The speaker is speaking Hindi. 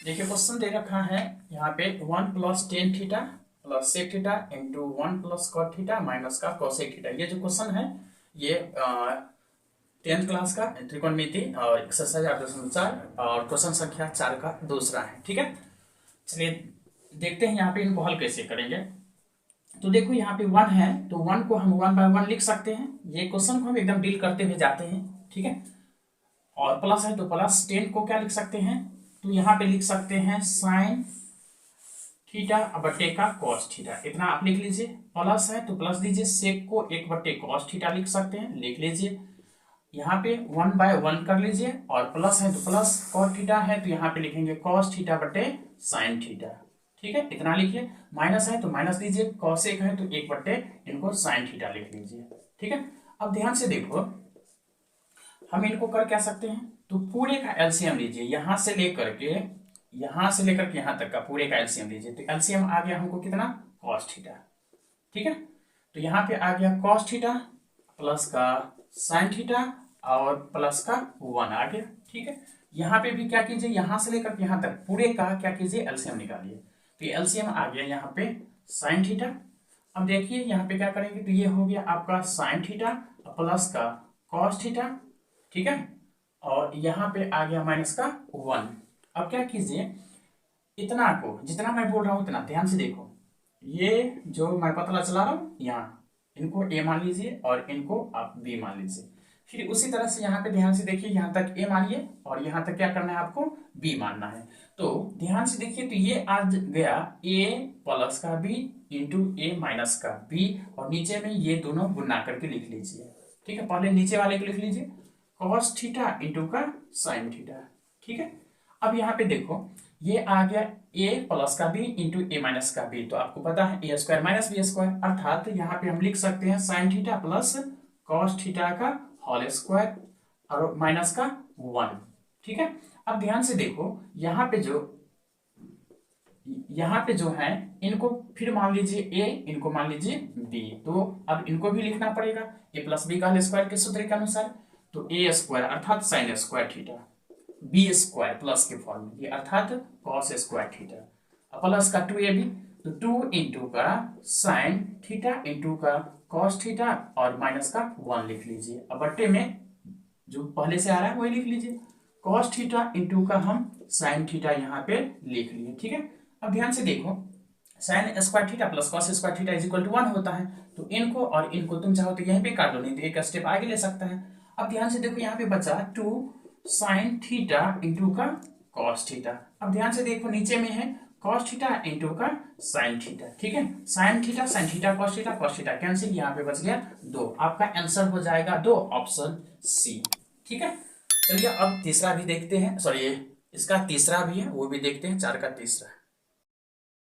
देखिए क्वेश्चन दे रखा है यहाँ पे 1 + tan theta plus sec theta into 1 + cot theta minus का cosec थीटा। ये जो क्वेश्चन है ये 10th क्लास का त्रिकोणमिति और एक्सरसाइज 8.4 और क्वेश्चन संख्या 4 का दूसरा है। ठीक है, चलिए देखते हैं यहाँ पे इनको हल कैसे करेंगे। तो देखो यहाँ पे 1 है तो 1 को हम 1 by 1 लिख सकते हैं। ये क्वेश्चन को हम एकदम डील करते हुए जाते हैं। ठीक है, और प्लस है तो प्लस 10 को क्या लिख सकते हैं, तो यहाँ पे लिख सकते हैं साइन थीटा बटे का कॉस थीटा, इतना आप लिख लीजिए। प्लस है तो प्लस दीजिए, सेक को 1 बटे कॉस थीटा लिख सकते हैं, लिख लीजिए। यहाँ पे 1 by 1 कर लीजिए और प्लस है तो प्लस कॉस थीटा है तो यहाँ पे लिखेंगे कॉस थीटा बटे साइन थीटा। ठीक है, इतना लिखिए। माइनस है तो माइनस दीजिए, कॉसेक है तो 1 बटे इनको साइन थीटा लिख लीजिए। ठीक है, अब ध्यान से देखो हम इनको कर क्या सकते हैं, तो पूरे का एलसीएम लीजिए, यहां से लेकर के यहां तक का पूरे का एलसीएम लीजिए। तो एलसीएम आ गया हमको कितना, कॉस थीटा। ठीक है, तो यहाँ पे आ गया कॉस थीटा प्लस का साइन थीटा और प्लस का 1 आ गया। ठीक है, यहाँ पे भी क्या कीजिए, यहां से लेकर यहां तक पूरे का क्या कीजिए, एलसीएम निकालिए। तो एलसीएम आ गया यहाँ पे साइन थीटा। अब देखिए यहाँ पे क्या करेंगे, तो ये हो गया आपका साइन थीटा प्लस का कॉस थीटा। ठीक है, और यहाँ पे आ गया माइनस का 1। अब क्या कीजिए, इतना को जितना मैं बोल रहा हूं उतना ध्यान से देखो। ये जो मैं पतला चला रहा हूं यहाँ, इनको ए मान लीजिए और इनको आप बी मान लीजिए। फिर उसी तरह से यहाँ पे ध्यान से देखिए, यहाँ तक ए मानिए और यहाँ तक क्या करना है आपको, बी मानना है। तो ध्यान से देखिए, तो ये आ गया ए प्लस का बी इंटू ए माइनस का बी, और नीचे में ये दोनों गुना करके लिख लीजिए। ठीक है, पहले नीचे वाले को लिख लीजिए कॉस थीटा इंटू का साइन थीटा। ठीक है, अब यहाँ पे देखो ये आ गया ए प्लस का बी इंटू ए माइनस का बी, तो आपको पता है ए स्क्वायर माइनस बी स्क्वायर, अर्थात यहाँ पे हम लिख सकते हैं sine theta plus cos theta का होल स्क्वायर और माइनस का 1। ठीक है, अब ध्यान से देखो यहाँ पे जो है इनको फिर मान लीजिए ए, इनको मान लीजिए बी, तो अब इनको भी लिखना पड़ेगा ए प्लस बी का होल स्क्वायर के सूत्र के अनुसार। तो ए स्क्वायर अर्थात sine square theta, B square plus के फॉर्म में, अर्थात कॉस स्क्वायर थीटा प्लस का 2ab, तो 2 इंटू का साइन थीटा इंटू का कॉस थीटा और माइनस का 1 लिख लीजिए। अब बट्टे में जो पहले से आ रहा है वही लिख लीजिए, कॉस थीटा इंटू का हम साइन थीटा यहाँ पे लिख लिए। ठीक है, अब ध्यान से देखो sine square theta plus cos square theta is equal to 1 होता है, तो इनको और इनको तुम चाहो तो यहीं पे काट दो, नहीं तो एक स्टेप आगे ले सकता है। अब ध्यान से देखो यहाँ पे बचा 2 साइन थीटा इंटू का कॉस थीटा। अब ध्यान से देखो नीचे में है कॉस थीटा इंटू का साइन थीटा। ठीक है, sine theta cos theta cancel, यहाँ पे बच गया 2। आपका आंसर हो जाएगा 2, ऑप्शन सी। ठीक है, चलिए अब तीसरा भी देखते हैं, सॉरी इसका तीसरा भी है वो भी देखते हैं, 4 का तीसरा।